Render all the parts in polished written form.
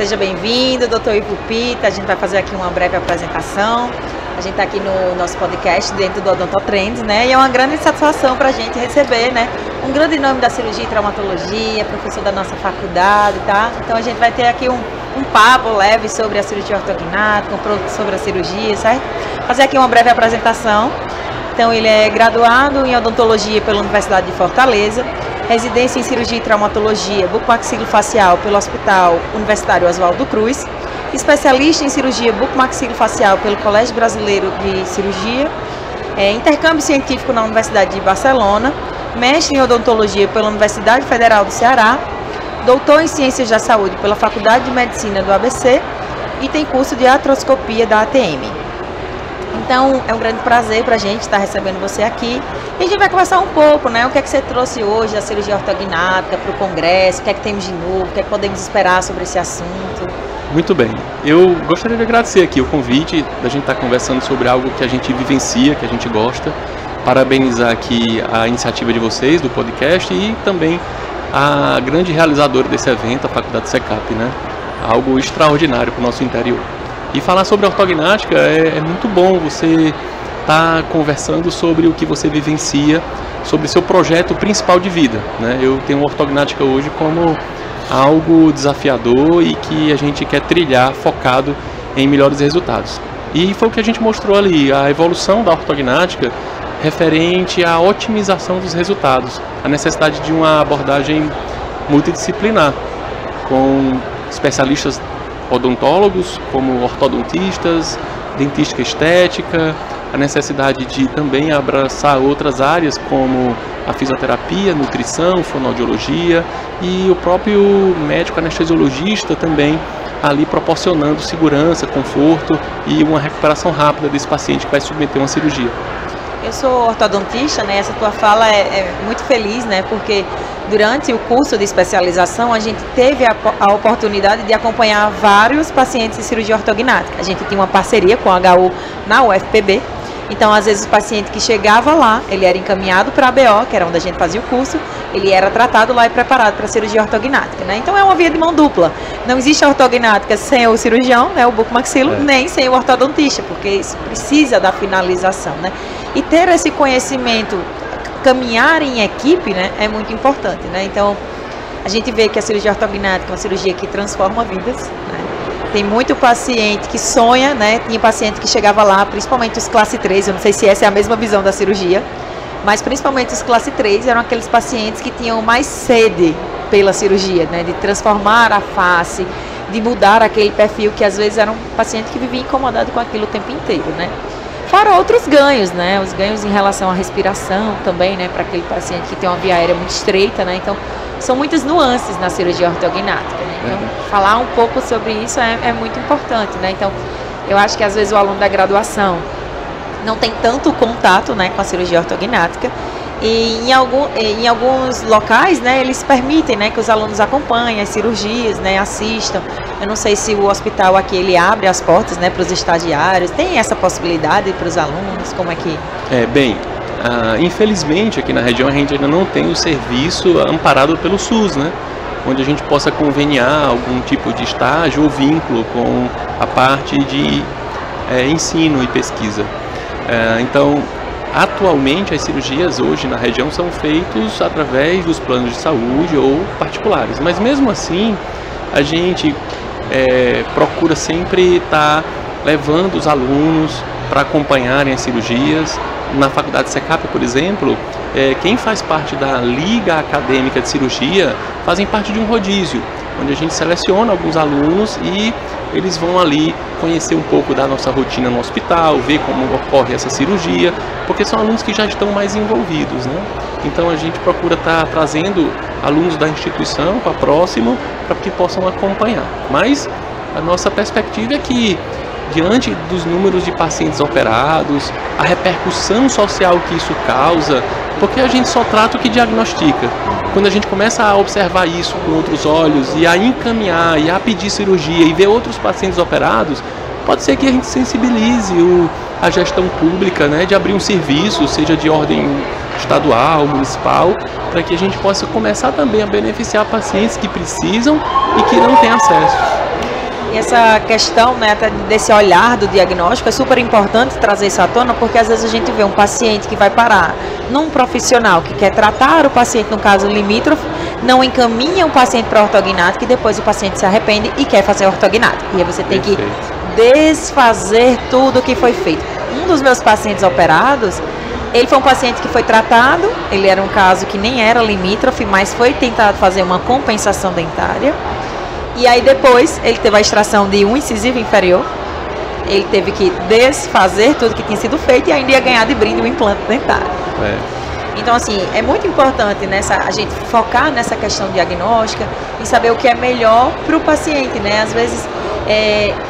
Seja bem-vindo, doutor Ivo Pita. A gente vai fazer aqui uma breve apresentação. A gente está aqui no nosso podcast dentro do Odontotrends, né? E é uma grande satisfação para a gente receber, né, um grande nome da cirurgia e traumatologia, professor da nossa faculdade, tá? Então a gente vai ter aqui um papo leve sobre a cirurgia ortognática, sobre a cirurgia, certo? Fazer aqui uma breve apresentação. Então ele é graduado em odontologia pela Universidade de Fortaleza, residência em cirurgia e traumatologia bucomaxilofacial pelo Hospital Universitário Oswaldo Cruz, especialista em cirurgia bucomaxilofacial pelo Colégio Brasileiro de Cirurgia, intercâmbio científico na Universidade de Barcelona, mestre em odontologia pela Universidade Federal do Ceará, doutor em ciências da saúde pela Faculdade de Medicina do ABC e tem curso de artroscopia da ATM. Então é um grande prazer para a gente estar recebendo você aqui e a gente vai conversar um pouco, né? O que é que você trouxe hoje da cirurgia ortognática para o congresso, o que é que temos de novo, o que é que podemos esperar sobre esse assunto. Muito bem, eu gostaria de agradecer aqui o convite da gente estar conversando sobre algo que a gente vivencia, que a gente gosta, parabenizar aqui a iniciativa de vocês do podcast e também a grande realizadora desse evento, a Faculdade SECAP, né? Algo extraordinário para o nosso interior. E falar sobre ortognática é muito bom, você estar conversando sobre o que você vivencia, sobre seu projeto principal de vida, né? Eu tenho ortognática hoje como algo desafiador e que a gente quer trilhar focado em melhores resultados. E foi o que a gente mostrou ali, a evolução da ortognática referente à otimização dos resultados, a necessidade de uma abordagem multidisciplinar, com especialistas odontólogos, como ortodontistas, dentística estética, a necessidade de também abraçar outras áreas como a fisioterapia, nutrição, fonoaudiologia e o próprio médico anestesiologista também ali proporcionando segurança, conforto e uma recuperação rápida desse paciente que vai submeter uma cirurgia. Eu sou ortodontista, né? Essa tua fala é muito feliz, né? Porque durante o curso de especialização a gente teve a oportunidade de acompanhar vários pacientes de cirurgia ortognática. A gente tinha uma parceria com a HU na UFPB. Então, às vezes, o paciente que chegava lá, ele era encaminhado para a ABO, que era onde a gente fazia o curso, ele era tratado lá e preparado para a cirurgia ortognática, né? Então, é uma via de mão dupla. Não existe a ortognática sem o cirurgião, né, o bucomaxilo, nem sem o ortodontista, porque isso precisa da finalização, né? E ter esse conhecimento, caminhar em equipe, né, é muito importante, né? Então, a gente vê que a cirurgia ortognática é uma cirurgia que transforma vidas, né? Tem muito paciente que sonha, né? Tinha paciente que chegava lá, principalmente os classe 3, eu não sei se essa é a mesma visão da cirurgia, mas principalmente os classe 3 eram aqueles pacientes que tinham mais sede pela cirurgia, né? De transformar a face, de mudar aquele perfil, que às vezes era um paciente que vivia incomodado com aquilo o tempo inteiro, né? Fora outros ganhos, né? Os ganhos em relação à respiração também, né? Para aquele paciente que tem uma via aérea muito estreita, né? Então, são muitas nuances na cirurgia ortognática, né? Então, falar um pouco sobre isso é muito importante, né? Então, eu acho que às vezes o aluno da graduação não tem tanto contato, né, com a cirurgia ortognática e em alguns locais, né, eles permitem, né, que os alunos acompanhem as cirurgias, né, assistam. Eu não sei se o hospital aqui ele abre as portas, né, para os estagiários. Tem essa possibilidade para os alunos? Como é que... Infelizmente aqui na região a gente ainda não tem o serviço amparado pelo SUS, né? Onde a gente possa conveniar algum tipo de estágio ou vínculo com a parte de ensino e pesquisa. Então, atualmente as cirurgias hoje na região são feitas através dos planos de saúde ou particulares, mas mesmo assim a gente procura sempre estar levando os alunos para acompanharem as cirurgias. Na Faculdade SECAP, por exemplo, quem faz parte da Liga Acadêmica de Cirurgia fazem parte de um rodízio, onde a gente seleciona alguns alunos e eles vão ali conhecer um pouco da nossa rotina no hospital, ver como ocorre essa cirurgia, porque são alunos que já estão mais envolvidos, né? Então a gente procura estar trazendo alunos da instituição para próximo, para que possam acompanhar. Mas a nossa perspectiva é que, diante dos números de pacientes operados, a repercussão social que isso causa, porque a gente só trata o que diagnostica. Quando a gente começa a observar isso com outros olhos e a encaminhar e a pedir cirurgia e ver outros pacientes operados, pode ser que a gente sensibilize a gestão pública, né, de abrir um serviço, seja de ordem estadual, municipal, para que a gente possa começar também a beneficiar pacientes que precisam e que não têm acesso. E essa questão, né, até desse olhar do diagnóstico, é super importante trazer isso à tona, porque às vezes a gente vê um paciente que vai parar num profissional que quer tratar o paciente, no caso limítrofe, não encaminha o paciente para ortognática e depois o paciente se arrepende e quer fazer ortognática. E aí você tem que desfazer tudo o que foi feito. Um dos meus pacientes operados, ele foi um paciente que foi tratado, ele era um caso que nem era limítrofe, mas foi tentado fazer uma compensação dentária. E aí depois ele teve a extração de um incisivo inferior, ele teve que desfazer tudo que tinha sido feito e ainda ia ganhar de brinde um implante dentário. Então, assim, é muito importante a gente focar nessa questão diagnóstica e saber o que é melhor para o paciente, né? Às vezes,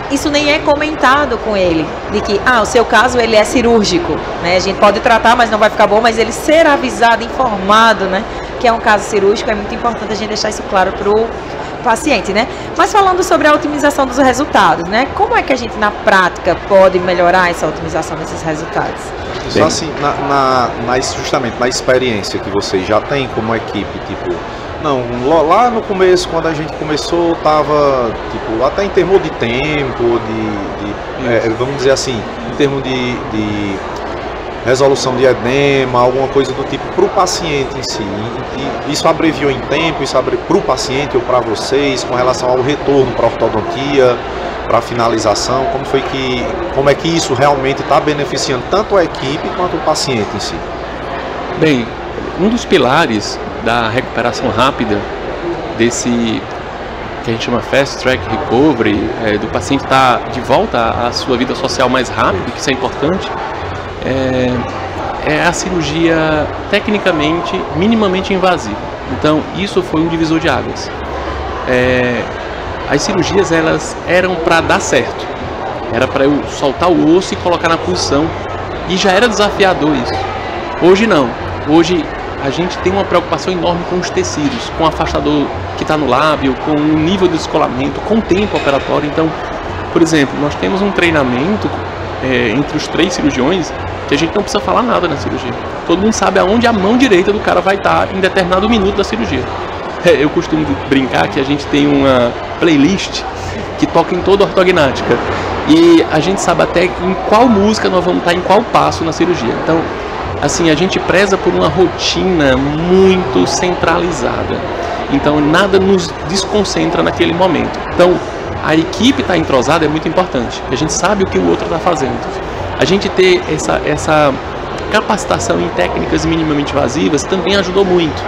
isso nem é comentado com ele, de que, o seu caso, ele é cirúrgico, né? A gente pode tratar, mas não vai ficar bom, mas ele ser avisado, informado, né? Que é um caso cirúrgico, é muito importante a gente deixar isso claro para o paciente, né? Mas falando sobre a otimização dos resultados, né? Como é que a gente, na prática, pode melhorar essa otimização desses resultados? Só assim, justamente na experiência que vocês já têm como equipe, tipo, lá no começo, quando a gente começou, tava, tipo, até em termos de tempo, vamos dizer assim, em termos de resolução de edema, alguma coisa do tipo, para o paciente em si. E isso abreviou em tempo, isso para o paciente ou para vocês, com relação ao retorno para a ortodontia, para a finalização, como é que isso realmente está beneficiando tanto a equipe quanto o paciente em si? Bem, um dos pilares da recuperação rápida desse que a gente chama Fast Track Recovery, do paciente estar de volta à sua vida social mais rápido, que isso é importante, é a cirurgia tecnicamente minimamente invasiva. Então isso foi um divisor de águas. As cirurgias, elas eram para dar certo, era para eu soltar o osso e colocar na posição, e já era desafiador isso. Hoje não, hoje a gente tem uma preocupação enorme com os tecidos, com o afastador que está no lábio, com o nível de descolamento, com o tempo operatório. Então, por exemplo, nós temos um treinamento entre os 3 cirurgiões que a gente não precisa falar nada na cirurgia. Todo mundo sabe aonde a mão direita do cara vai estar em determinado minuto da cirurgia. Eu costumo brincar que a gente tem uma playlist que toca em toda a ortognática e a gente sabe até em qual música nós vamos estar em qual passo na cirurgia. Então, assim, a gente preza por uma rotina muito centralizada. Então, nada nos desconcentra naquele momento. Então, a equipe estar entrosada é muito importante. A gente sabe o que o outro está fazendo. A gente ter essa capacitação em técnicas minimamente invasivas também ajudou muito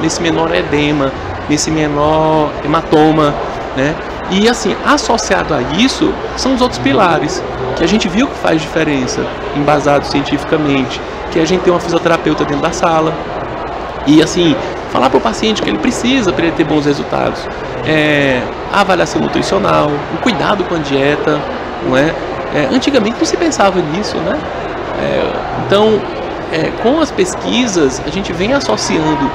nesse menor edema, nesse menor hematoma, né? E assim, associado a isso, são os outros pilares, que a gente viu que faz diferença, embasado cientificamente, que a gente tem uma fisioterapeuta dentro da sala, e assim, falar para o paciente que ele precisa para ele ter bons resultados, a avaliação nutricional, o cuidado com a dieta, não é? Antigamente não se pensava nisso, né? Então, com as pesquisas, a gente vem associando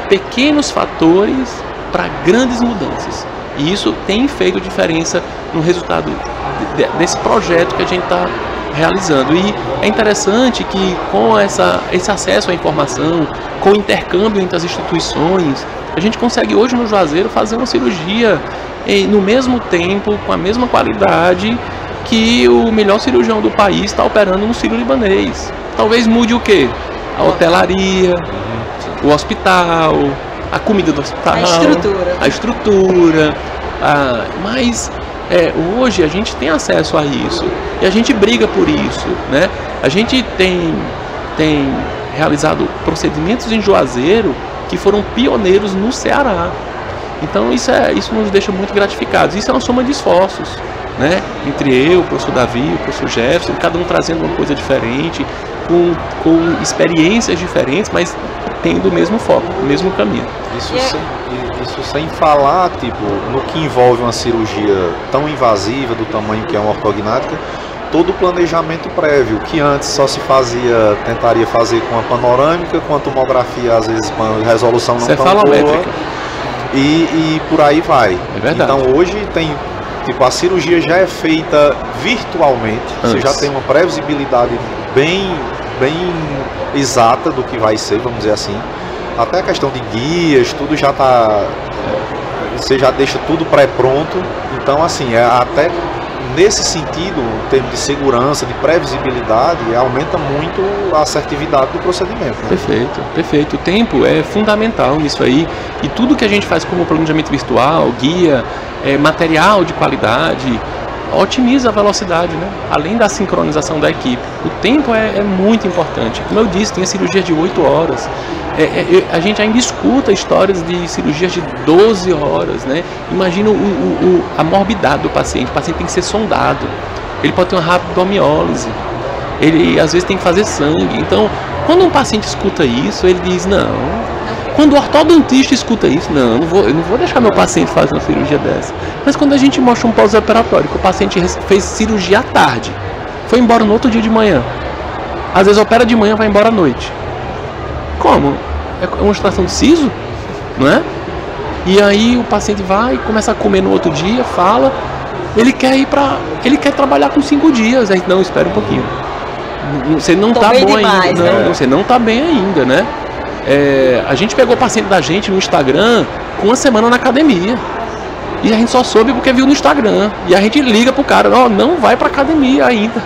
pequenos fatores para grandes mudanças. E isso tem feito diferença no resultado desse projeto que a gente está realizando. E é interessante que com esse acesso à informação, com o intercâmbio entre as instituições, a gente consegue hoje no Juazeiro fazer uma cirurgia no mesmo tempo, com a mesma qualidade que o melhor cirurgião do país está operando no Sírio-Libanês. Talvez mude o quê? A hotelaria, o hospital, a comida do hospital, a estrutura. Mas hoje a gente tem acesso a isso e a gente briga por isso, né? A gente tem realizado procedimentos em Juazeiro que foram pioneiros no Ceará. Então isso nos deixa muito gratificados. Isso é uma soma de esforços, né? Entre eu, o professor Davi, o professor Jefferson, cada um trazendo uma coisa diferente, com experiências diferentes, mas tendo o mesmo foco, o mesmo caminho. Isso sem falar, tipo, no que envolve uma cirurgia tão invasiva do tamanho que é uma ortognática, todo o planejamento prévio, que antes só se tentaria fazer com a panorâmica, com a tomografia, às vezes com a resolução não tão boa, e por aí vai. É verdade. Então hoje tem, tipo, a cirurgia já é feita virtualmente, você já tem uma previsibilidade bem exata do que vai ser, vamos dizer assim. Até a questão de guias, tudo já está você já deixa tudo pré-pronto. Então, assim, até nesse sentido, em termos de segurança, de previsibilidade, aumenta muito a assertividade do procedimento. Né? Perfeito, perfeito. O tempo é fundamental nisso aí. E tudo que a gente faz como planejamento virtual, guia, material de qualidade, otimiza a velocidade, né? Além da sincronização da equipe. O tempo é muito importante. Como eu disse, tem a cirurgia de 8 horas. A gente ainda escuta histórias de cirurgias de 12 horas, né? Imagina a morbidade do paciente. O paciente tem que ser sondado. Ele pode ter uma rabdomiólise. Ele às vezes tem que fazer sangue. Então, quando um paciente escuta isso, ele diz, não. Quando o ortodontista escuta isso, não, eu não vou deixar meu paciente fazer uma cirurgia dessa. Mas quando a gente mostra um pós-operatório, que o paciente fez cirurgia à tarde, foi embora no outro dia de manhã. Às vezes opera de manhã, vai embora à noite. Como? É uma extração de siso, não é? E aí o paciente vai, começa a comer no outro dia, fala, ele quer trabalhar com 5 dias. Aí, não, espera um pouquinho. Você não está bom demais, ainda, né? Não, você não está bem ainda, né? A gente pegou o paciente da gente no Instagram com uma semana na academia. E a gente só soube porque viu no Instagram. E a gente liga pro cara, não vai pra academia ainda.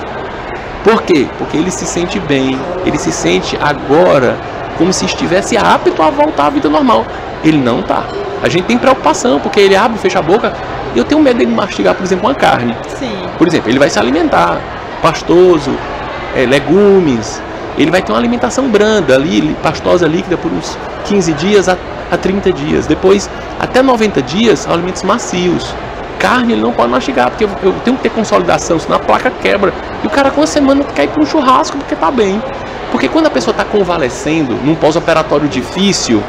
Por quê? Porque ele se sente bem. Ele se sente agora como se estivesse apto a voltar à vida normal. Ele não tá. A gente tem preocupação, porque ele abre e fecha a boca. E eu tenho medo dele mastigar, por exemplo, uma carne. Sim. Por exemplo, ele vai se alimentar pastoso, legumes. Ele vai ter uma alimentação branda ali, pastosa líquida por uns 15 dias a 30 dias. Depois, até 90 dias, alimentos macios. Carne ele não pode mastigar, porque eu tenho que ter consolidação, senão a placa quebra. E o cara com uma semana quer ir para um churrasco porque tá bem. Porque quando a pessoa está convalescendo, num pós-operatório difícil,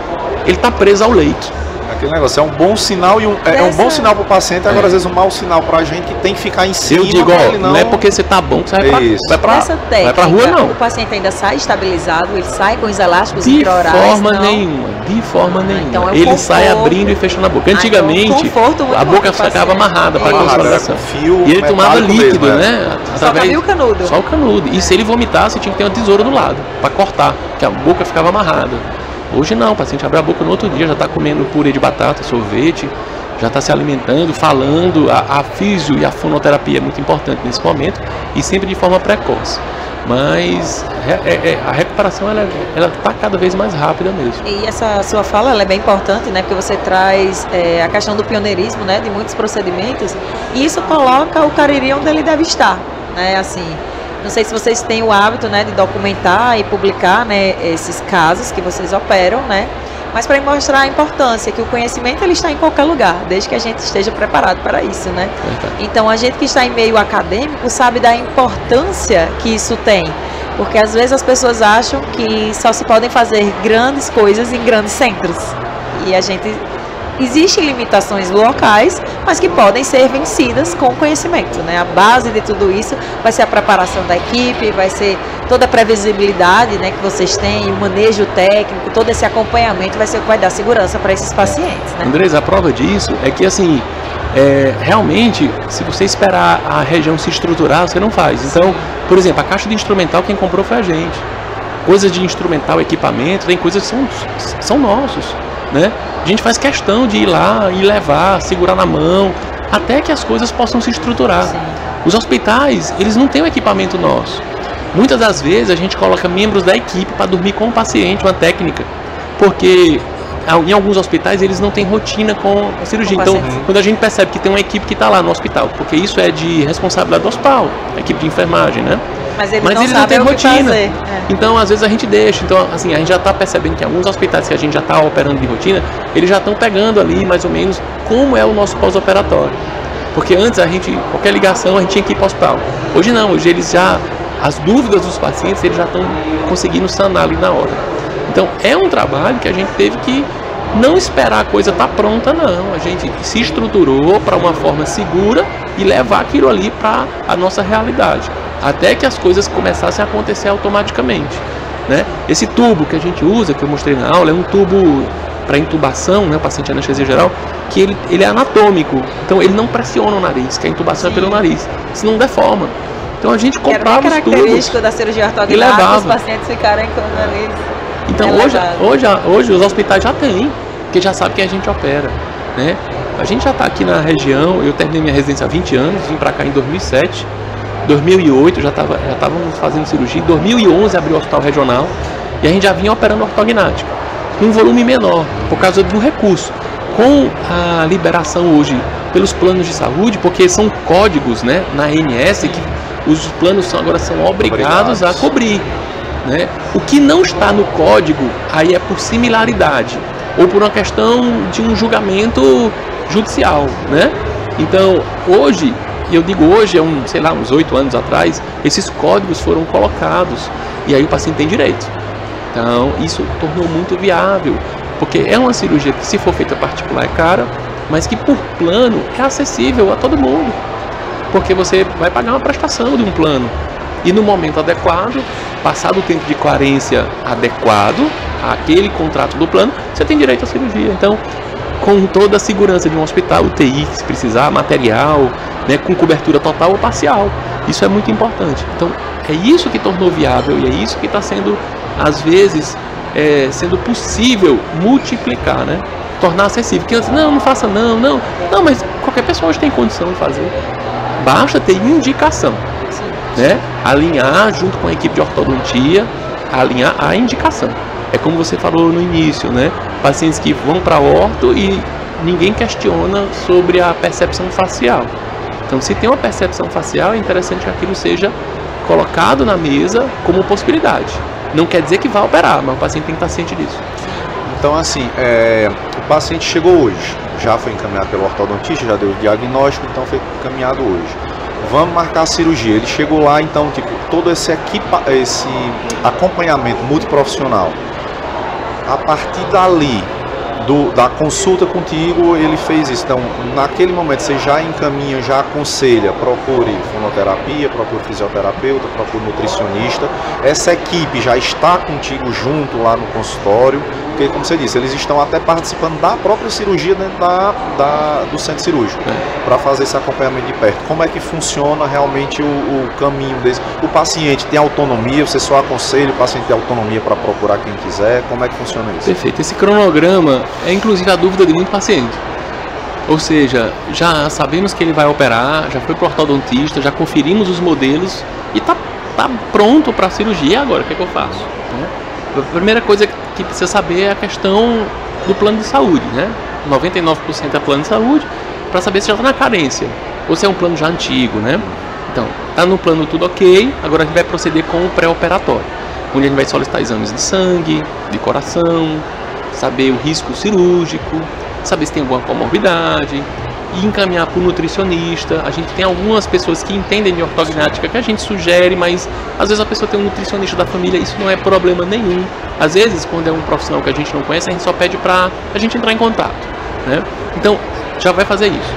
ele está preso ao leito. Aquele negócio é um bom sinal e é um bom sinal para o paciente, agora às vezes um mau sinal para a gente que tem que ficar em cima. Eu digo, não é porque você tá bom que você vai pra rua, não. O paciente ainda sai estabilizado, ele sai com os elásticos de intraorais. De forma nenhuma. Então, ele sai abrindo e fechando a boca. Antigamente, a boca ficava amarrada para consolidação. E ele tomava líquido, né? Só cabia o canudo. Só o canudo. E se ele vomitasse, tinha que ter uma tesoura do lado para cortar, porque a boca ficava amarrada. Hoje não, o paciente abre a boca no outro dia, já está comendo purê de batata, sorvete, já está se alimentando, falando. A físio e a fonoterapia é muito importante nesse momento e sempre de forma precoce. Mas a recuperação ela está cada vez mais rápida mesmo. E essa sua fala ela é bem importante, né? Porque você traz a questão do pioneirismo, né? De muitos procedimentos, e isso coloca o Cariri onde ele deve estar, né? Assim, não sei se vocês têm o hábito, né, de documentar e publicar, né, esses casos que vocês operam, né? Mas para mostrar a importância que o conhecimento ele está em qualquer lugar, desde que a gente esteja preparado para isso, né? Então a gente que está em meio acadêmico sabe da importância que isso tem, porque às vezes as pessoas acham que só se podem fazer grandes coisas em grandes centros, e existem limitações locais, mas que podem ser vencidas com conhecimento, né? A base de tudo isso vai ser a preparação da equipe, vai ser toda a previsibilidade, né, que vocês têm, o manejo técnico, todo esse acompanhamento vai ser o que vai dar segurança para esses pacientes, né? Andrés, a prova disso é que, assim, realmente, se você esperar a região se estruturar, você não faz. Então, por exemplo, a caixa de instrumental, quem comprou foi a gente. Coisas de instrumental, equipamento, tem coisas que são nossos, né? A gente faz questão de ir lá e levar, segurar na mão, até que as coisas possam se estruturar. Sim. Os hospitais, eles não têm o equipamento nosso. Muitas das vezes a gente coloca membros da equipe para dormir com o paciente, uma técnica, porque em alguns hospitais eles não têm rotina com a cirurgia. Então, quando a gente percebe que tem uma equipe que está lá no hospital, porque isso é de responsabilidade do hospital, a equipe de enfermagem, né? Mas eles não têm rotina. Então, às vezes a gente deixa. Então, assim, a gente já está percebendo que alguns hospitais que a gente já está operando de rotina, eles já estão pegando ali, mais ou menos, como é o nosso pós-operatório. Porque antes, qualquer ligação, a gente tinha que ir para o hospital. Hoje não, hoje as dúvidas dos pacientes, eles já estão conseguindo sanar ali na hora. Então, é um trabalho que a gente teve que não esperar a coisa estar pronta, não. A gente se estruturou para uma forma segura e levar aquilo ali para a nossa realidade, até que as coisas começassem a acontecer automaticamente, né? Esse tubo que a gente usa, que eu mostrei na aula, é um tubo para intubação, né? O paciente de anestesia geral, que ele é anatômico, então ele não pressiona o nariz, que a intubação é pelo nariz, senão deforma. Então a gente comprava os tubos. Era característico da cirurgia ortognática, os pacientes ficarem com o nariz. Então hoje os hospitais já têm, porque já sabem que a gente opera, né? A gente já está aqui na região, eu terminei minha residência há 20 anos, vim para cá em 2007, 2008 já estávamos fazendo cirurgia, em 2011 abriu o hospital regional e a gente já vinha operando ortognática, com um volume menor, por causa do recurso. Com a liberação hoje pelos planos de saúde, porque são códigos, né, na ANS que os planos agora são obrigados a cobrir, né? O que não está no código, aí é por similaridade ou por uma questão de um julgamento judicial, né? Então, hoje, eu digo hoje, sei lá, uns 8 anos atrás, esses códigos foram colocados e aí o paciente tem direito. Então, isso tornou muito viável, porque é uma cirurgia que, se for feita particular, é cara, mas que por plano é acessível a todo mundo, porque você vai pagar uma prestação de um plano e no momento adequado, passado o tempo de carência adequado àquele contrato do plano, você tem direito à cirurgia. Então, com toda a segurança de um hospital, UTI, se precisar, material, né, com cobertura total ou parcial. Isso é muito importante. Então, é isso que tornou viável e é isso que está sendo, às vezes, sendo possível multiplicar, né? Tornar acessível. Que antes, não faça não, mas qualquer pessoa hoje tem condição de fazer. Basta ter indicação, né? Alinhar junto com a equipe de ortodontia, alinhar a indicação. É como você falou no início, né? Pacientes que vão para orto e ninguém questiona sobre a percepção facial. Então, se tem uma percepção facial, é interessante que aquilo seja colocado na mesa como possibilidade. Não quer dizer que vá operar, mas o paciente tem que estar ciente disso. Então, assim, o paciente chegou hoje, já foi encaminhado pelo ortodontista, já deu o diagnóstico, então foi encaminhado hoje. Vamos marcar a cirurgia. Ele chegou lá, então, tipo, todo esse acompanhamento multiprofissional. A partir dali, da consulta contigo, ele fez isso. Então, naquele momento, você já encaminha, já aconselha, procure fonoterapia, procure fisioterapeuta, procure nutricionista. Essa equipe já está contigo junto lá no consultório, porque, como você disse, eles estão até participando da própria cirurgia dentro do centro cirúrgico, para fazer esse acompanhamento de perto. Como é que funciona realmente o caminho desse? O paciente tem autonomia, você só aconselha, o paciente tem autonomia para procurar quem quiser. Como é que funciona isso? Perfeito. Esse cronograma é inclusive a dúvida de muito paciente. Ou seja, já sabemos que ele vai operar, já foi para o ortodontista, já conferimos os modelos e tá pronto para a cirurgia. E agora, o que é que eu faço? A primeira coisa que precisa saber é a questão do plano de saúde, né? 99% é plano de saúde, para saber se já está na carência ou se é um plano já antigo, né? Então, está no plano tudo ok, agora a gente vai proceder com o pré-operatório, onde a gente vai solicitar exames de sangue, de coração, saber o risco cirúrgico, saber se tem alguma comorbidade e encaminhar para o nutricionista. A gente tem algumas pessoas que entendem de ortognática que a gente sugere, mas às vezes a pessoa tem um nutricionista da família, isso não é problema nenhum. Às vezes, quando é um profissional que a gente não conhece, a gente só pede para a gente entrar em contato, né? Então, já vai fazer isso.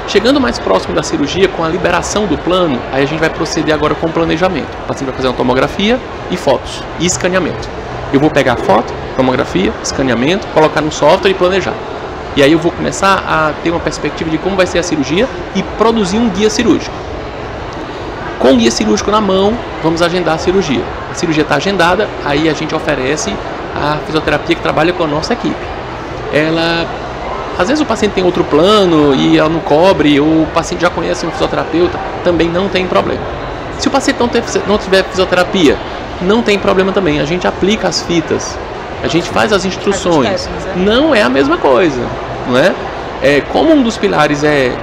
Chegando mais próximo da cirurgia, com a liberação do plano, aí a gente vai proceder agora com o planejamento. O paciente vai fazer uma tomografia e fotos, e escaneamento. Eu vou pegar a foto, tomografia, escaneamento, colocar no software e planejar. E aí eu vou começar a ter uma perspectiva de como vai ser a cirurgia e produzir um guia cirúrgico. Com o guia cirúrgico na mão, vamos agendar a cirurgia. A cirurgia está agendada, aí a gente oferece a fisioterapia que trabalha com a nossa equipe. Às vezes o paciente tem outro plano e ela não cobre, ou o paciente já conhece um fisioterapeuta, também não tem problema. Se o paciente não tiver fisioterapia, não tem problema também. A gente aplica as fitas, a gente faz as instruções. Não é a mesma coisa, não é? Como um dos pilares é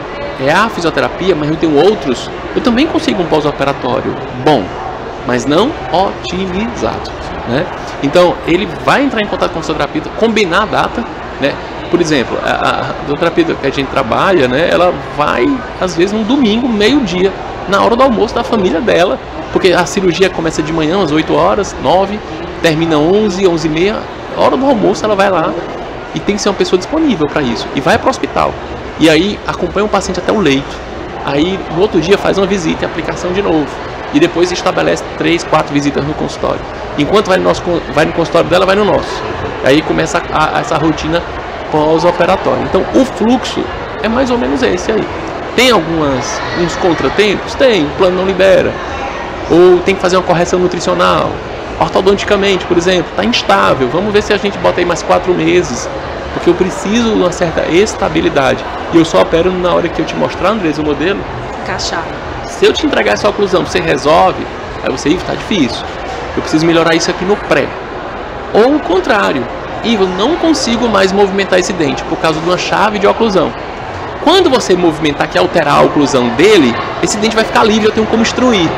a fisioterapia, mas eu tenho outros, eu também consigo um pós-operatório bom, mas não otimizado, né? Então, ele vai entrar em contato com o fisioterapeuta, combinar a data, né? Por exemplo, a fisioterapeuta que a gente trabalha, né, ela vai, às vezes, num domingo, meio-dia, na hora do almoço da família dela, porque a cirurgia começa de manhã, às 8 horas, 9, termina 11, 11h30, hora do almoço ela vai lá e tem que ser uma pessoa disponível para isso. E vai para o hospital. E aí acompanha o paciente até o leito. Aí no outro dia faz uma visita e aplicação de novo. E depois estabelece 3, 4 visitas no consultório. Enquanto vai no consultório dela, vai no nosso. Aí começa essa rotina pós-operatória. Então o fluxo é mais ou menos esse aí. Tem uns contratempos? Tem, o plano não libera. Ou tem que fazer uma correção nutricional. Ortodonticamente, por exemplo, está instável. Vamos ver se a gente bota aí mais 4 meses. porque eu preciso de uma certa estabilidade. E eu só opero na hora que eu te mostrar, Andresa, o modelo. Encaixar. Se eu te entregar essa oclusão, você resolve, aí você, Ivo, tá difícil. Eu preciso melhorar isso aqui no pré. Ou o contrário, Ivo, eu não consigo mais movimentar esse dente por causa de uma chave de oclusão. Quando você movimentar, que alterar a oclusão dele, esse dente vai ficar livre, eu tenho como extruir.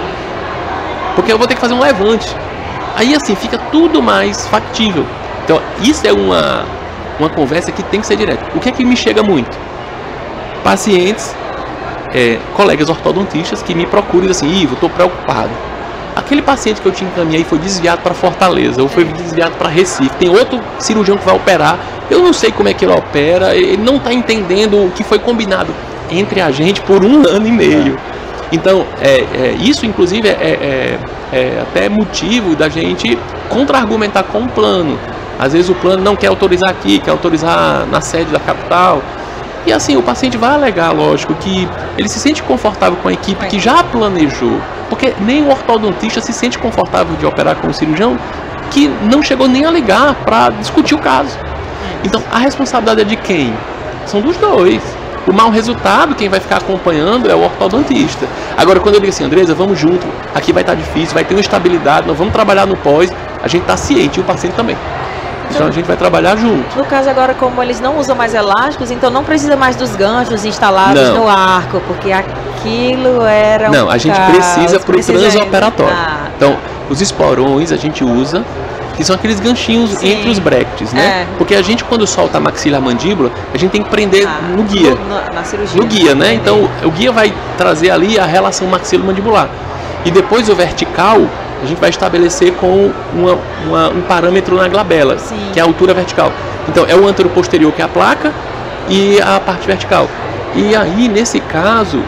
Porque eu vou ter que fazer um levante. Aí assim, fica tudo mais factível. Então, isso é uma conversa que tem que ser direta. O que é que me chega muito? Pacientes, colegas ortodontistas que me procuram e dizem assim, Ivo, estou preocupado. Aquele paciente que eu te encaminhei foi desviado para Fortaleza, ou foi desviado para Recife. Tem outro cirurgião que vai operar. Eu não sei como é que ele opera, ele não está entendendo o que foi combinado entre a gente por 1 ano e meio. Então, isso inclusive é até motivo da gente contra-argumentar com o plano. Às vezes o plano não quer autorizar aqui, quer autorizar na sede da capital. E assim, o paciente vai alegar, lógico, que ele se sente confortável com a equipe que já planejou. Porque nem o ortodontista se sente confortável de operar com o cirurgião que não chegou nem a ligar para discutir o caso. Então, a responsabilidade é de quem? São dos dois. O mau resultado, quem vai ficar acompanhando é o ortodontista. Agora, quando eu digo assim, Andresa, vamos junto, aqui vai estar difícil, vai ter uma estabilidade, nós vamos trabalhar no pós, a gente está ciente e o paciente também. Então a gente vai trabalhar junto. No caso agora, como eles não usam mais elásticos, então não precisa mais dos ganchos instalados no arco, porque aquilo era Não, a gente precisa para o transoperatório. Então, os esporões a gente usa, que são aqueles ganchinhos entre os brackets, né? Porque a gente, quando solta a maxila mandíbula, a gente tem que prender no guia. Na cirurgia. No guia, né? Então, o guia vai trazer ali a relação maxilomandibular. E depois o vertical, a gente vai estabelecer com um parâmetro na glabela, que é a altura vertical. Então, é o anteroposterior, que é a placa, e a parte vertical. E aí, nesse caso,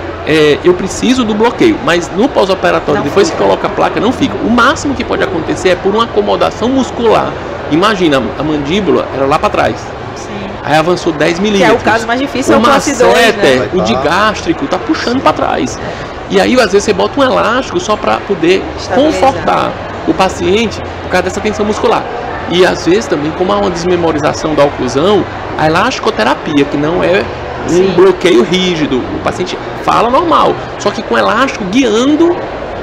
eu preciso do bloqueio, mas no pós-operatório, depois que coloca a placa, não fica. O máximo que pode acontecer é por uma acomodação muscular. Imagina, a mandíbula era lá para trás. Aí avançou 10 milímetros. Que é o caso mais difícil, é o masseter, né? o digástrico, tá puxando para trás. E aí, às vezes, você bota um elástico só para poder confortar o paciente por causa dessa tensão muscular. E às vezes também, como há uma desmemorização da oclusão, a elasticoterapia, que não é um bloqueio rígido, o paciente fala normal, só que com elástico guiando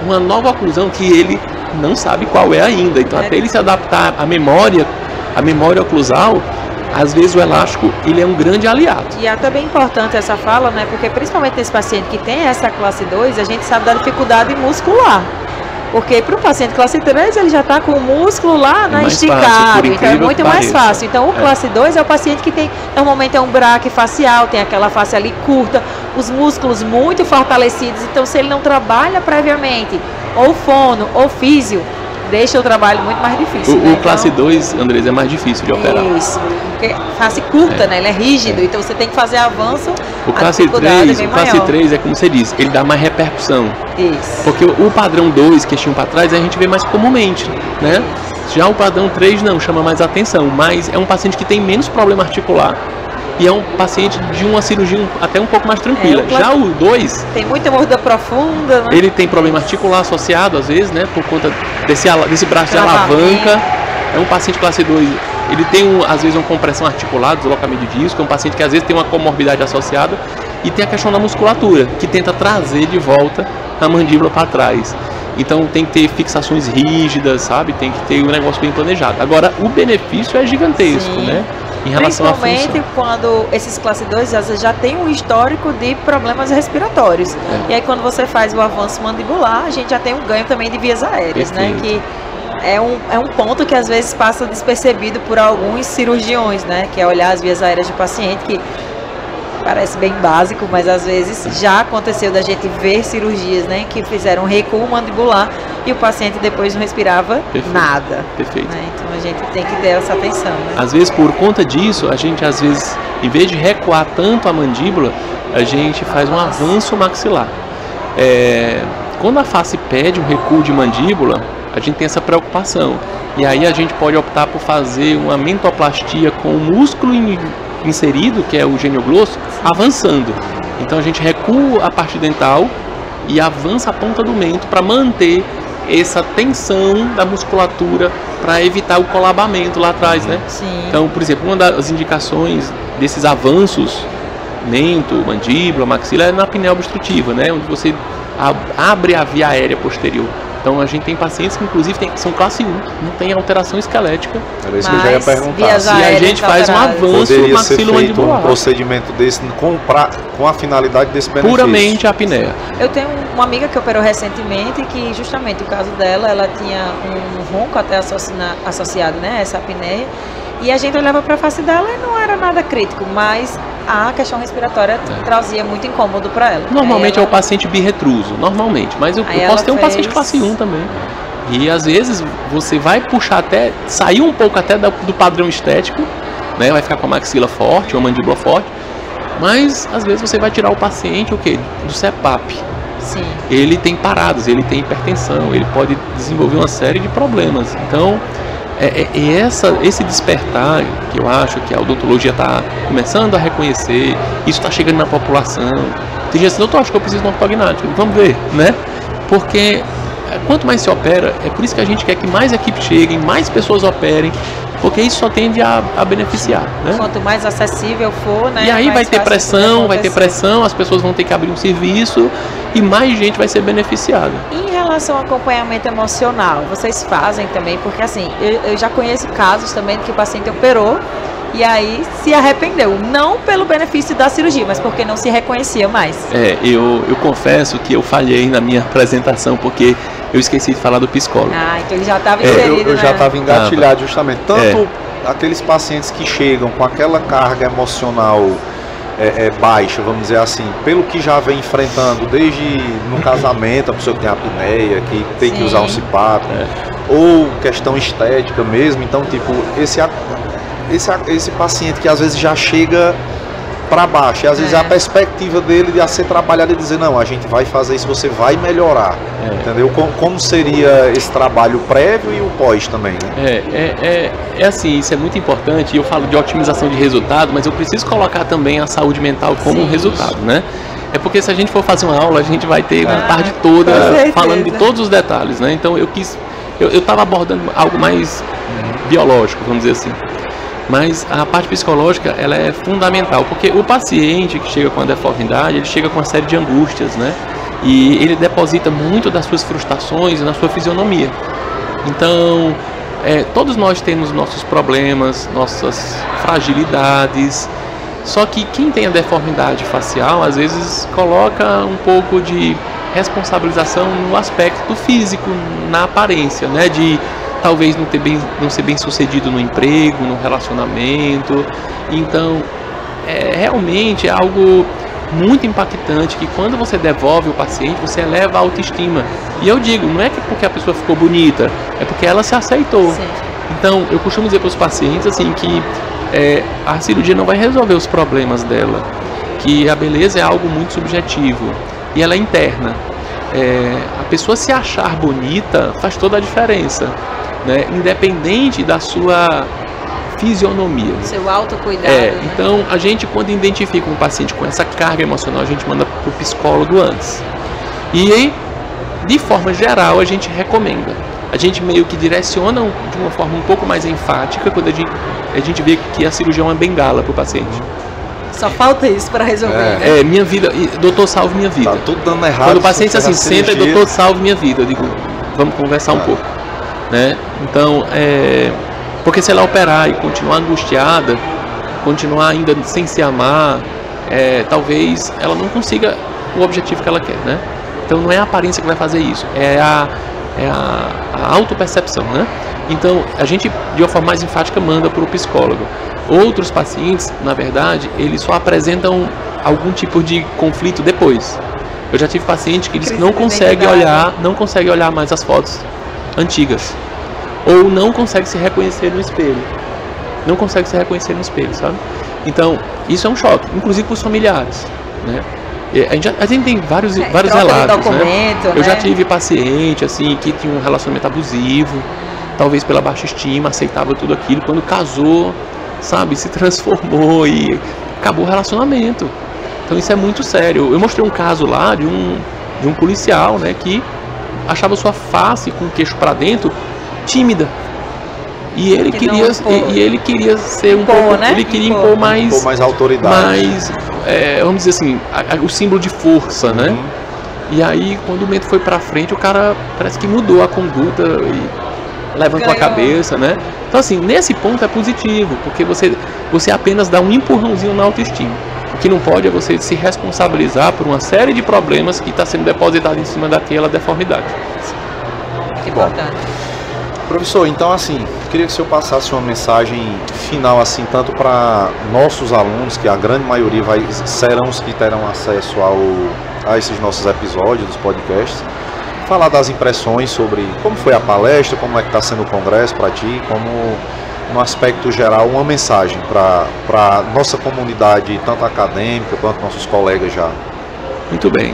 uma nova oclusão que ele não sabe qual é ainda. Então, até ele se adaptar à memória oclusal, às vezes o elástico ele é um grande aliado. E é até bem importante essa fala, né? Porque principalmente nesse paciente que tem essa classe 2, a gente sabe da dificuldade muscular. Porque para o paciente classe 3, ele já está com o músculo lá esticado, então é muito mais fácil. Então o classe 2 é o paciente que tem, normalmente é um braque facial, tem aquela face ali curta, os músculos muito fortalecidos. Então se ele não trabalha previamente, ou fono, ou físio, deixa o trabalho muito mais difícil. O classe 2, Andresa, é mais difícil de operar. Isso, porque face curta, né? Ele é rígido, então você tem que fazer avanço. O classe 3 é como você disse, ele dá mais repercussão. Isso. Porque o padrão 2, que tinha para trás, a gente vê mais comumente, né? Já o padrão 3 não, chama mais atenção, mas é um paciente que tem menos problema articular. E é um paciente de uma cirurgia até um pouco mais tranquila. Já o 2... tem muita mordida profunda, né? Ele tem problema articular associado, às vezes, né? Por conta desse braço de alavanca. É um paciente classe 2. Ele tem, às vezes, uma compressão articular, deslocamento de disco. É um paciente que, às vezes, tem uma comorbidade associada. E tem a questão da musculatura, que tenta trazer de volta a mandíbula para trás. Então, tem que ter fixações rígidas, sabe? Tem que ter um negócio bem planejado. Agora, o benefício é gigantesco, né? Em relação à função. Principalmente quando esses classe 2 às vezes já tem um histórico de problemas respiratórios. E aí quando você faz o avanço mandibular, a gente já tem um ganho também de vias aéreas, né? Que é um ponto que às vezes passa despercebido por alguns cirurgiões, né? Que é olhar as vias aéreas do paciente, que parece bem básico, mas às vezes já aconteceu da gente ver cirurgias, né? Que fizeram um recuo mandibular e o paciente depois não respirava nada. Perfeito. Né? Então a gente tem que ter essa atenção, né? Às vezes, por conta disso, a gente, às vezes, em vez de recuar tanto a mandíbula, a gente faz um avanço maxilar. Quando a face pede um recuo de mandíbula, a gente tem essa preocupação. E aí a gente pode optar por fazer uma mentoplastia com o músculo inserido, que é o genioglosso, avançando. Então a gente recua a parte dental e avança a ponta do mento para manter essa tensão da musculatura para evitar o colabamento lá atrás, né? Sim. Então, por exemplo, uma das indicações desses avanços, mento, mandíbula, maxila, é na apneia obstrutiva, né? Onde você abre a via aérea posterior. Então a gente tem pacientes que inclusive são classe 1, não tem alteração esquelética. Era isso que eu já ia perguntar. Se a gente faz um avanço maxilomandibular. Um procedimento desse com a finalidade desse benefício. Puramente a apneia. Eu tenho uma amiga que operou recentemente que justamente o caso dela, ela tinha um ronco até associado, né, essa apneia. E a gente olhava para a face dela e não era nada crítico, mas a questão respiratória trazia muito incômodo para ela. Normalmente é o paciente birretruso, normalmente, mas eu posso ter um paciente classe 1 também. E às vezes você vai puxar até, sair um pouco até do padrão estético, né? Vai ficar com a maxila forte, ou a mandíbula forte, mas às vezes você vai tirar o paciente, o quê? Do CPAP. Sim. Ele tem paradas, ele tem hipertensão, ele pode desenvolver uma série de problemas. Então, esse despertar que eu acho que a odontologia está começando a reconhecer, isso está chegando na população. Tem gente assim, doutor, acho que eu preciso de um ortognático. Vamos ver, né? Porque quanto mais se opera, é por isso que a gente quer que mais equipes cheguem, mais pessoas operem, porque isso só tende a beneficiar, né? Quanto mais acessível for, né? E aí vai ter pressão, as pessoas vão ter que abrir um serviço e mais gente vai ser beneficiada. Em relação ao acompanhamento emocional, vocês fazem também? Porque assim, eu já conheço casos também de que o paciente operou e aí se arrependeu, não pelo benefício da cirurgia, mas porque não se reconhecia mais. Eu confesso que eu falhei na minha apresentação, porque eu esqueci de falar do psicólogo. Então ele já estava inserido, eu já estava engatilhado justamente. Tanto aqueles pacientes que chegam com aquela carga emocional baixa, vamos dizer assim, pelo que já vem enfrentando desde no casamento, a pessoa que tem apneia, que tem que usar um CPAP, ou questão estética mesmo. Então, tipo, esse paciente que às vezes já chega para baixo, e às vezes a perspectiva dele de ser trabalhado e dizer, não, a gente vai fazer isso, você vai melhorar, entendeu? Como seria esse trabalho prévio e o pós também, né? Assim, isso é muito importante, e eu falo de otimização de resultado, mas eu preciso colocar também a saudi mental como um resultado, né? É porque se a gente for fazer uma aula, a gente vai ter uma tarde toda falando de todos os detalhes, né? Então eu estava abordando algo mais biológico, vamos dizer assim. Mas a parte psicológica, ela é fundamental, porque o paciente que chega com a deformidade, ele chega com uma série de angústias, né? E ele deposita muito das suas frustrações na sua fisionomia. Então, todos nós temos nossos problemas, nossas fragilidades, só que quem tem a deformidade facial, às vezes coloca um pouco de responsabilização no aspecto físico, na aparência, né? De talvez não ser bem sucedido no emprego, no relacionamento. Então, realmente é algo muito impactante, que quando você devolve o paciente, você eleva a autoestima. E eu digo, não é que porque a pessoa ficou bonita, é porque ela se aceitou. Sim. Então, eu costumo dizer para os pacientes assim, que a cirurgia não vai resolver os problemas dela, que a beleza é algo muito subjetivo e ela é interna. A pessoa se achar bonita faz toda a diferença, né? Independente da sua fisionomia. Seu autocuidado. Né? Então, a gente, quando identifica um paciente com essa carga emocional, a gente manda para o psicólogo antes. E, de forma geral, a gente recomenda. A gente meio que direciona de uma forma um pouco mais enfática, quando a gente vê que a cirurgia é uma bengala para o paciente. Só falta isso para resolver. Né? Minha vida, doutor, salve minha vida. Tá tudo dando errado. Quando o paciente assim, senta e doutor, salve minha vida. Eu digo, vamos conversar um pouco. Né? Então, porque se ela operar e continuar angustiada, continuar ainda sem se amar, talvez ela não consiga o objetivo que ela quer, né? Então não é a aparência que vai fazer isso, é a autopercepção, né? Então a gente, de uma forma mais enfática, manda para o psicólogo. Outros pacientes, na verdade, eles só apresentam algum tipo de conflito depois. Eu já tive paciente que diz que não consegue olhar mais as fotos antigas, ou não consegue se reconhecer no espelho, sabe? Então, isso é um choque, inclusive para os familiares, né? A gente tem vários relatos, né? Eu já tive paciente, assim, que tinha um relacionamento abusivo, talvez pela baixa estima, aceitava tudo aquilo, quando casou, sabe, se transformou e acabou o relacionamento. Então isso é muito sério. Eu mostrei um caso lá de um policial, né, que achava sua face com o queixo para dentro tímida. E ele queria ser um pouco, né? Ele queria impor mais autoridade. Vamos dizer assim, o símbolo de força, né? E aí, quando o momento foi pra frente, o cara parece que mudou a conduta e levantou a cabeça, né? Então, assim, nesse ponto é positivo, porque você apenas dá um empurrãozinho na autoestima. O que não pode é você se responsabilizar por uma série de problemas que está sendo depositado em cima daquela deformidade. Que importante. Professor, então assim, queria que o senhor passasse uma mensagem final, assim, tanto para nossos alunos, que a grande maioria serão os que terão acesso a esses nossos episódios dos podcasts, falar das impressões sobre como foi a palestra, como é que está sendo o congresso para ti, como, no aspecto geral, uma mensagem para nossa comunidade, tanto acadêmica quanto nossos colegas já. Muito bem.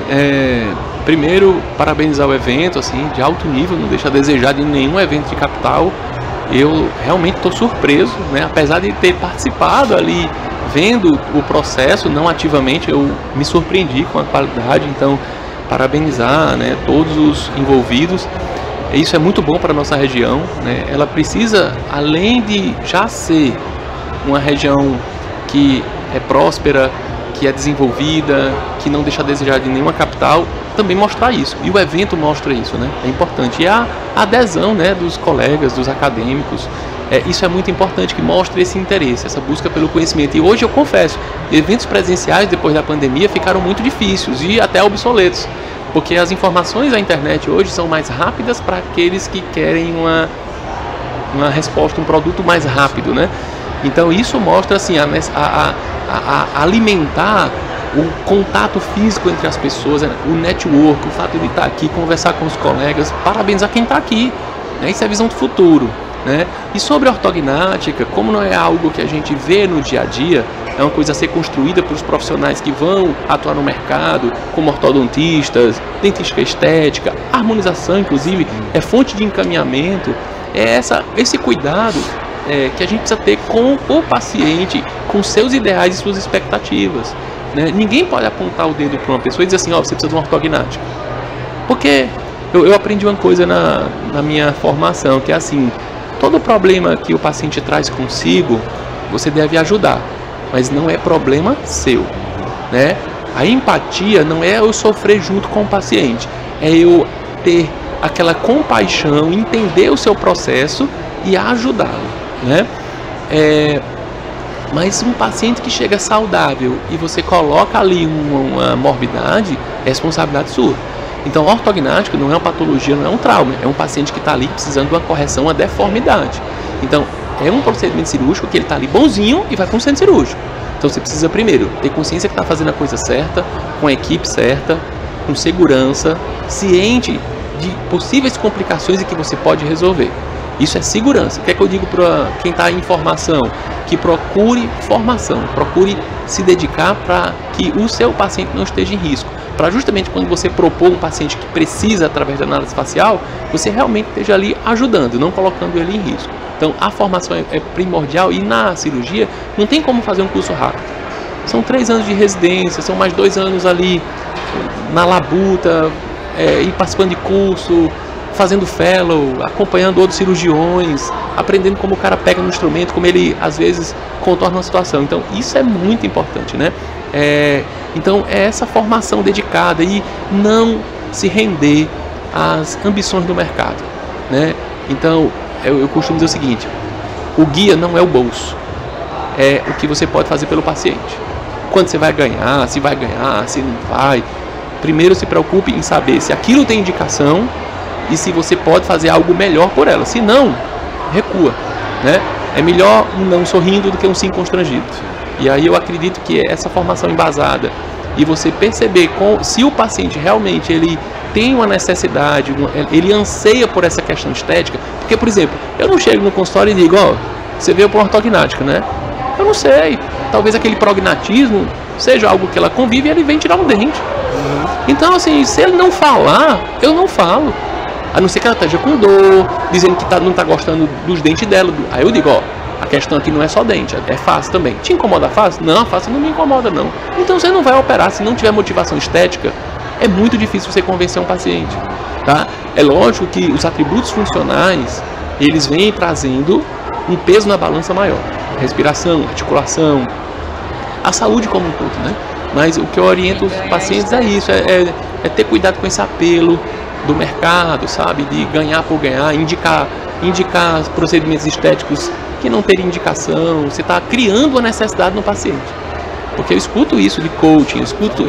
Primeiro, parabenizar o evento, assim, de alto nível, não deixa a desejar de nenhum evento de capital. Eu realmente estou surpreso, né? Apesar de ter participado ali, vendo o processo, não ativamente, eu me surpreendi com a qualidade. Então, parabenizar, né, todos os envolvidos. Isso é muito bom para a nossa região, né? Ela precisa, além de já ser uma região que é próspera, que é desenvolvida, que não deixa a desejar de nenhuma capital, também mostrar isso. E o evento mostra isso, né? É importante. E a adesão, né, dos colegas, dos acadêmicos, isso é muito importante, que mostre esse interesse, essa busca pelo conhecimento. E hoje eu confesso, eventos presenciais depois da pandemia ficaram muito difíceis e até obsoletos, porque as informações da internet hoje são mais rápidas para aqueles que querem uma resposta, um produto mais rápido, né? Então isso mostra assim a alimentar o contato físico entre as pessoas, o network, o fato de estar aqui, conversar com os colegas, parabenizar quem está aqui, né? Isso é visão do futuro, né? E sobre a ortognática, como não é algo que a gente vê no dia a dia, é uma coisa a ser construída pelos profissionais que vão atuar no mercado, como ortodontistas, dentística estética, harmonização, inclusive, é fonte de encaminhamento, esse cuidado que a gente precisa ter com o paciente, com seus ideais e suas expectativas, né? Ninguém pode apontar o dedo para uma pessoa e dizer assim, você precisa de uma ortognática. Porque eu aprendi uma coisa na minha formação, que é assim, todo problema que o paciente traz consigo, você deve ajudar, mas não é problema seu, né? A empatia não é eu sofrer junto com o paciente, é eu ter aquela compaixão, entender o seu processo e ajudá-lo, né? Mas um paciente que chega saudável e você coloca ali uma morbidade, é responsabilidade sua. Então, ortognático não é uma patologia, não é um trauma, é um paciente que está ali precisando de uma correção, uma deformidade. Então, é um procedimento cirúrgico que ele está ali bonzinho e vai para um centro cirúrgico. Então, você precisa primeiro ter consciência que está fazendo a coisa certa, com a equipe certa, com segurança, ciente de possíveis complicações e que você pode resolver. Isso é segurança. O que é que eu digo para quem está em formação? Que procure formação, procure se dedicar para que o seu paciente não esteja em risco. Para justamente quando você propor um paciente que precisa, através da análise facial, você realmente esteja ali ajudando, não colocando ele em risco. Então, a formação é primordial e na cirurgia não tem como fazer um curso rápido. São 3 anos de residência, são mais 2 anos ali na labuta, e participando de curso, fazendo fellow, acompanhando outros cirurgiões, aprendendo como o cara pega no instrumento, como ele às vezes contorna uma situação. Então isso é muito importante, né? Então é essa formação dedicada e não se render às ambições do mercado, né? Então eu costumo dizer o seguinte, o guia não é o bolso, é o que você pode fazer pelo paciente. Quando você vai ganhar, se não vai. Primeiro se preocupe em saber se aquilo tem indicação e se você pode fazer algo melhor por ela. Se não, recua, né? É melhor um não sorrindo do que um sim constrangido. E aí eu acredito que essa formação embasada e você perceber se o paciente realmente ele tem uma necessidade, ele anseia por essa questão estética. Porque, por exemplo, eu não chego no consultório e digo, você veio por ortognática, né? Eu não sei. Talvez aquele prognatismo seja algo que ela convive e ele vem tirar um dente. Então, assim, se ele não falar, eu não falo. A não ser que ela esteja com dor, dizendo que não está gostando dos dentes dela. Aí eu digo, a questão aqui não é só dente, é face também. Te incomoda a face? Não, a face não me incomoda, não. Então você não vai operar se não tiver motivação estética. É muito difícil você convencer um paciente. tá? É lógico que os atributos funcionais, eles vêm trazendo um peso na balança maior. Respiração, articulação, a saúde como um todo, né? Mas o que eu oriento os pacientes é isso, é ter cuidado com esse apelo do mercado, sabe? De ganhar por ganhar, indicar procedimentos estéticos que não teriam indicação. Você está criando uma necessidade no paciente. Porque eu escuto isso de coaching, eu escuto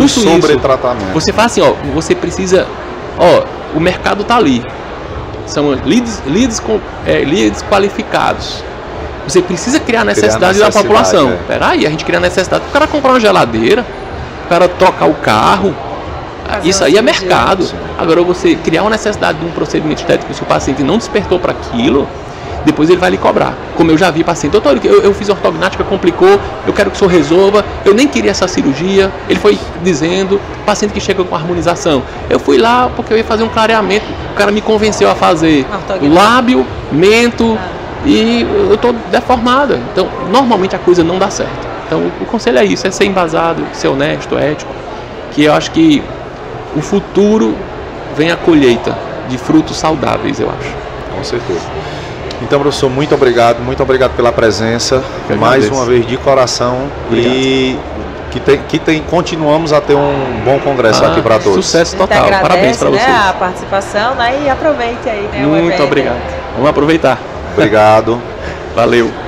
sobre isso. Tratamento. Você fala assim, ó, você precisa, ó, o mercado está ali. São leads qualificados. Você precisa criar a necessidade da população. Peraí, a gente cria a necessidade. O cara comprar uma geladeira, o cara trocar o carro. Isso aí é mercado. Agora, você criar uma necessidade de um procedimento estético, se o paciente não despertou para aquilo, depois ele vai lhe cobrar. Como eu já vi paciente, doutor, eu fiz ortognática, complicou, eu quero que o senhor resolva, eu nem queria essa cirurgia. Ele foi dizendo, paciente que chega com harmonização, eu fui lá porque eu ia fazer um clareamento, o cara me convenceu a fazer lábio, mento, e eu estou deformada. Então, normalmente a coisa não dá certo. Então, o conselho é isso, é ser embasado, ser honesto, ético, que eu acho que o futuro vem a colheita de frutos saudáveis, eu acho. Com certeza. Então, professor, muito obrigado pela presença, mais uma vez de coração. Obrigado. E continuamos a ter um bom congresso aqui para todos. Sucesso total, agradece, parabéns para vocês. A participação, né? E aproveite aí, né? Muito obrigado. Vamos aproveitar. Obrigado. Valeu.